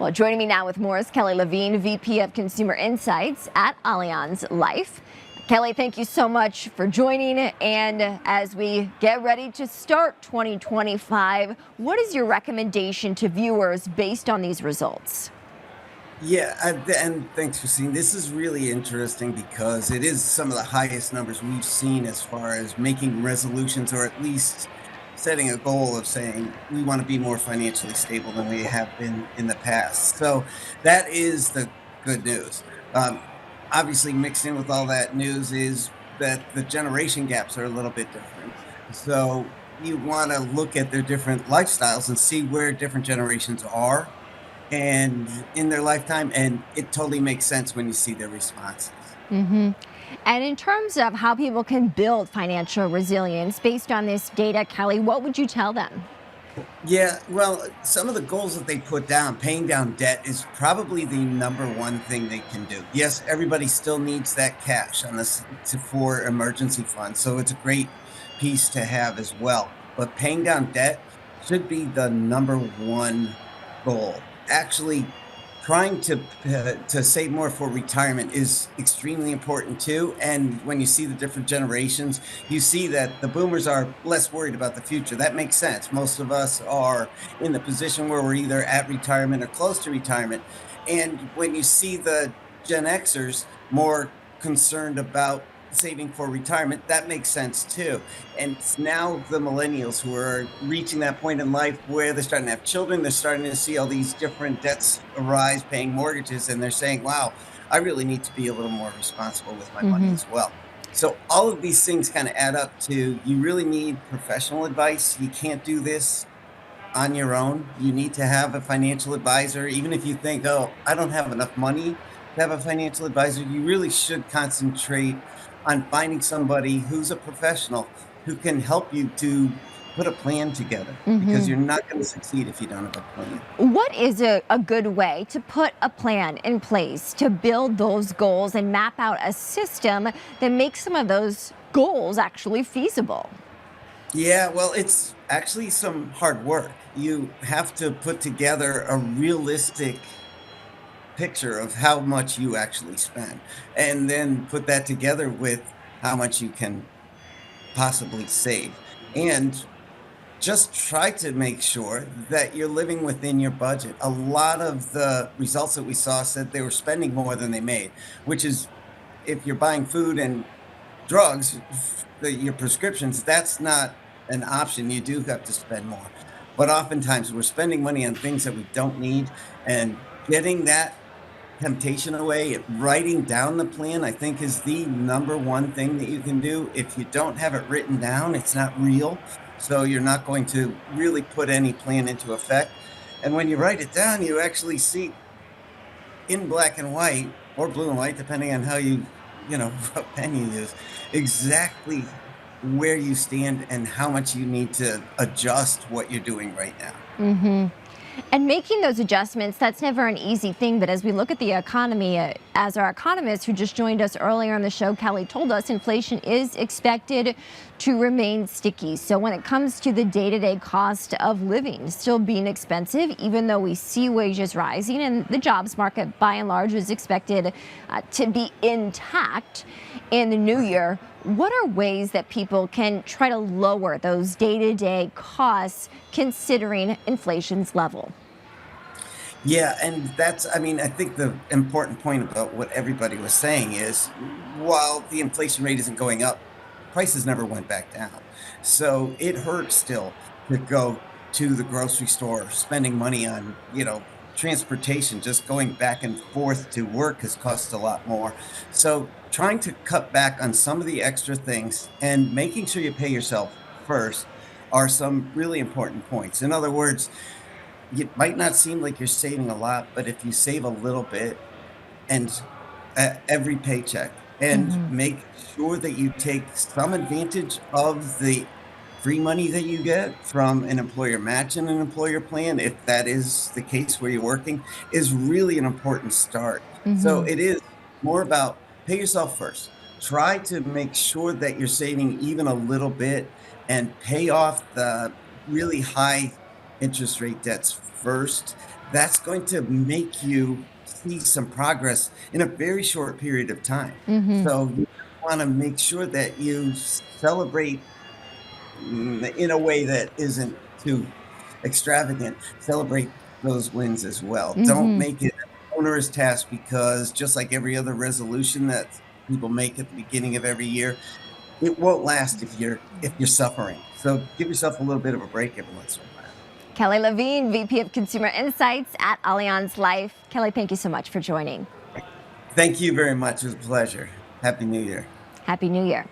Well, joining me now with more is Kelly LaVigne, VP of Consumer Insights at Allianz Life. Kelly, thank you so much for joining. And as we get ready to start 2025, what is your recommendation to viewers based on these results? Yeah, and thanks for seeing. This is really interesting because it is some of the highest numbers we've seen as far as making resolutions, or at least setting a goal of saying we want to be more financially stable than we have been in the past. So that is the good news. Um, Obviously, mixed in with all that news is that the generation gaps are a little bit different. So you want to look at their different lifestyles and see where different generations are and in their lifetime, and it totally makes sense when you see their responses. hmm And in terms of how people can build financial resilience based on this data, Kelly, what would you tell them? Yeah, well, some of the goals that they put down, paying down debt is probably the number one thing they can do. Yes, everybody still needs that cash on this for emergency funds, so it's a great piece to have as well. But paying down debt should be the number one goal. Actually, trying to save more for retirement is extremely important too. And when you see the different generations, you see that the boomers are less worried about the future. That makes sense. Most of us are in the position where we're either at retirement or close to retirement. And when you see the Gen Xers more concerned about saving for retirement, that makes sense too. And it's now the millennials who are reaching that point in life where they're starting to have children. They're starting to see all these different debts arise, paying mortgages, and they're saying, wow, I really need to be a little more responsible with my money hmm as well. So all of these things kind of add up to you really need professional advice. You can't do this on your own. You need to have a financial advisor. Even if you think, oh, I don't have enough money to have a financial advisor, you really should concentrate on finding somebody who's a professional who can help you to put a plan together, because hmm you're not going to succeed if you don't have a plan. What is a good way to put a plan in place to build those goals and map out a system that makes some of those goals actually feasible? Yeah, well, it's actually some hard work. You have to put together a realistic picture of how much you actually spend, and then put that together with how much you can possibly save. And just try to make sure that you're living within your budget. A lot of the results that we saw said they were spending more than they made, which is, if you're buying food and drugs, your prescriptions, that's not an option. You do have to spend more. But oftentimes we're spending money on things that we don't need, and getting that temptation away. Writing down the plan, I think, is the number one thing that you can do. If you don't have it written down, it's not real. So you're not going to really put any plan into effect. And when you write it down, you actually see in black and white, or blue and white, depending on how what pen you use, exactly where you stand and how much you need to adjust what you're doing right now. hmm And making those adjustments, that's never an easy thing. But as we look at the economy, as our economist who just joined us earlier on the show, Kelly, told us inflation is expected to remain sticky. So when it comes to the day-to-day cost of living still being expensive, even though we see wages rising and the jobs market by and large is expected to be intact in the new year, what are ways that people can try to lower those day-to-day costs considering inflation's level? Yeah, and I mean, I think the important point about what everybody was saying is, while the inflation rate isn't going up, prices never went back down. So it hurts still to go to the grocery store, spending money on, transportation, just going back and forth to work has cost a lot more. So trying to cut back on some of the extra things and making sure you pay yourself first are some really important points. In other words, it might not seem like you're saving a lot, but if you save a little bit and every paycheck, and hmm make sure that you take some advantage of the free money that you get from an employer match and an employer plan, if that is the case where you're working, is really an important start. So hmm it is more about pay yourself first. Try to make sure that you're saving even a little bit, and pay off the really high interest rate debts first. that's going to make you see some progress in a very short period of time. Hmm. So you want to make sure that you celebrate in a way that isn't too extravagant. Celebrate those wins as well. Don't Hmm. make it an onerous task, because just like every other resolution that people make at the beginning of every year, it won't last if you're suffering. So give yourself a little bit of a break every once in a while. Kelly LaVigne, VP of Consumer Insights at Allianz Life. Kelly, thank you so much for joining. Thank you very much. It was a pleasure. Happy New Year. Happy New Year.